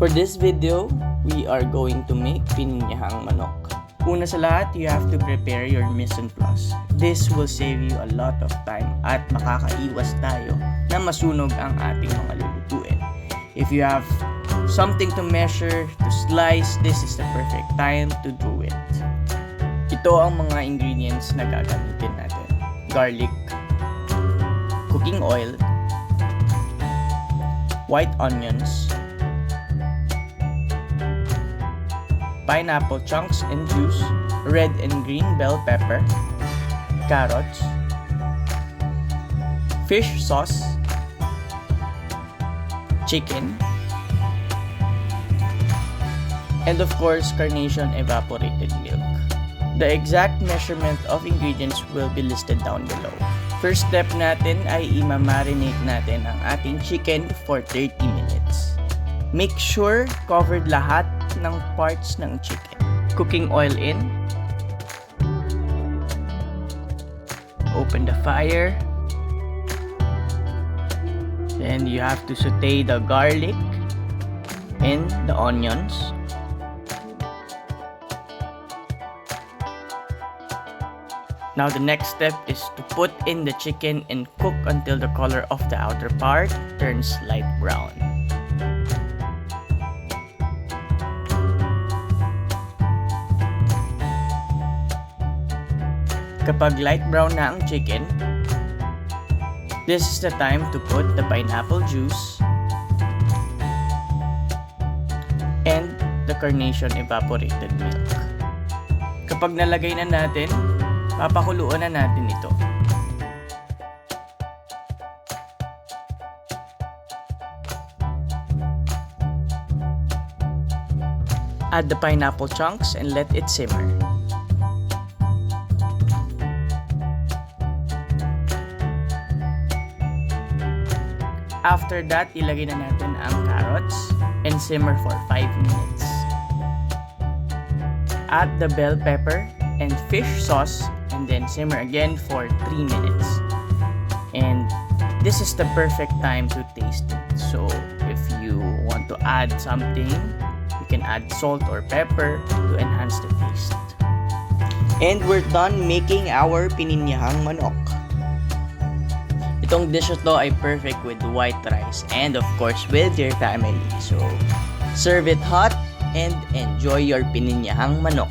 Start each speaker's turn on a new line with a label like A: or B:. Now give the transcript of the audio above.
A: For this video, we are going to make Pininyahang Manok. Una sa lahat, you have to prepare your mise en place. This will save you a lot of time at makakaiwas tayo na masunog ang ating mga lulutuin. If you have something to measure, to slice, this is the perfect time to do it. Ito ang mga ingredients na gagamitin natin. Garlic, cooking oil, white onions, pineapple chunks and juice, red and green bell pepper, carrots, fish sauce, chicken, and of course, Carnation evaporated milk. The exact measurement of ingredients will be listed down below. First step natin ay i-marinate natin ang ating chicken for 30 minutes. Make sure covered lahat ng parts ng chicken. Cooking oil in. Open the fire. Then you have to saute the garlic and the onions. Now the next step is to put in the chicken and cook until the color of the outer part turns light brown. Kapag light brown na ang chicken, this is the time to put the pineapple juice and the Carnation evaporated milk. Kapag nalagay na natin, papakuluan na natin ito. Add the pineapple chunks and let it simmer. After that, ilagay na natin ang carrots and simmer for 5 minutes. Add the bell pepper and fish sauce and then simmer again for 3 minutes. And this is the perfect time to taste it. So if you want to add something, you can add salt or pepper to enhance the taste. And we're done making our Pininyahang Manok. Itong dish to ay perfect with white rice and of course with your family. So serve it hot and enjoy your Pininyahang Manok.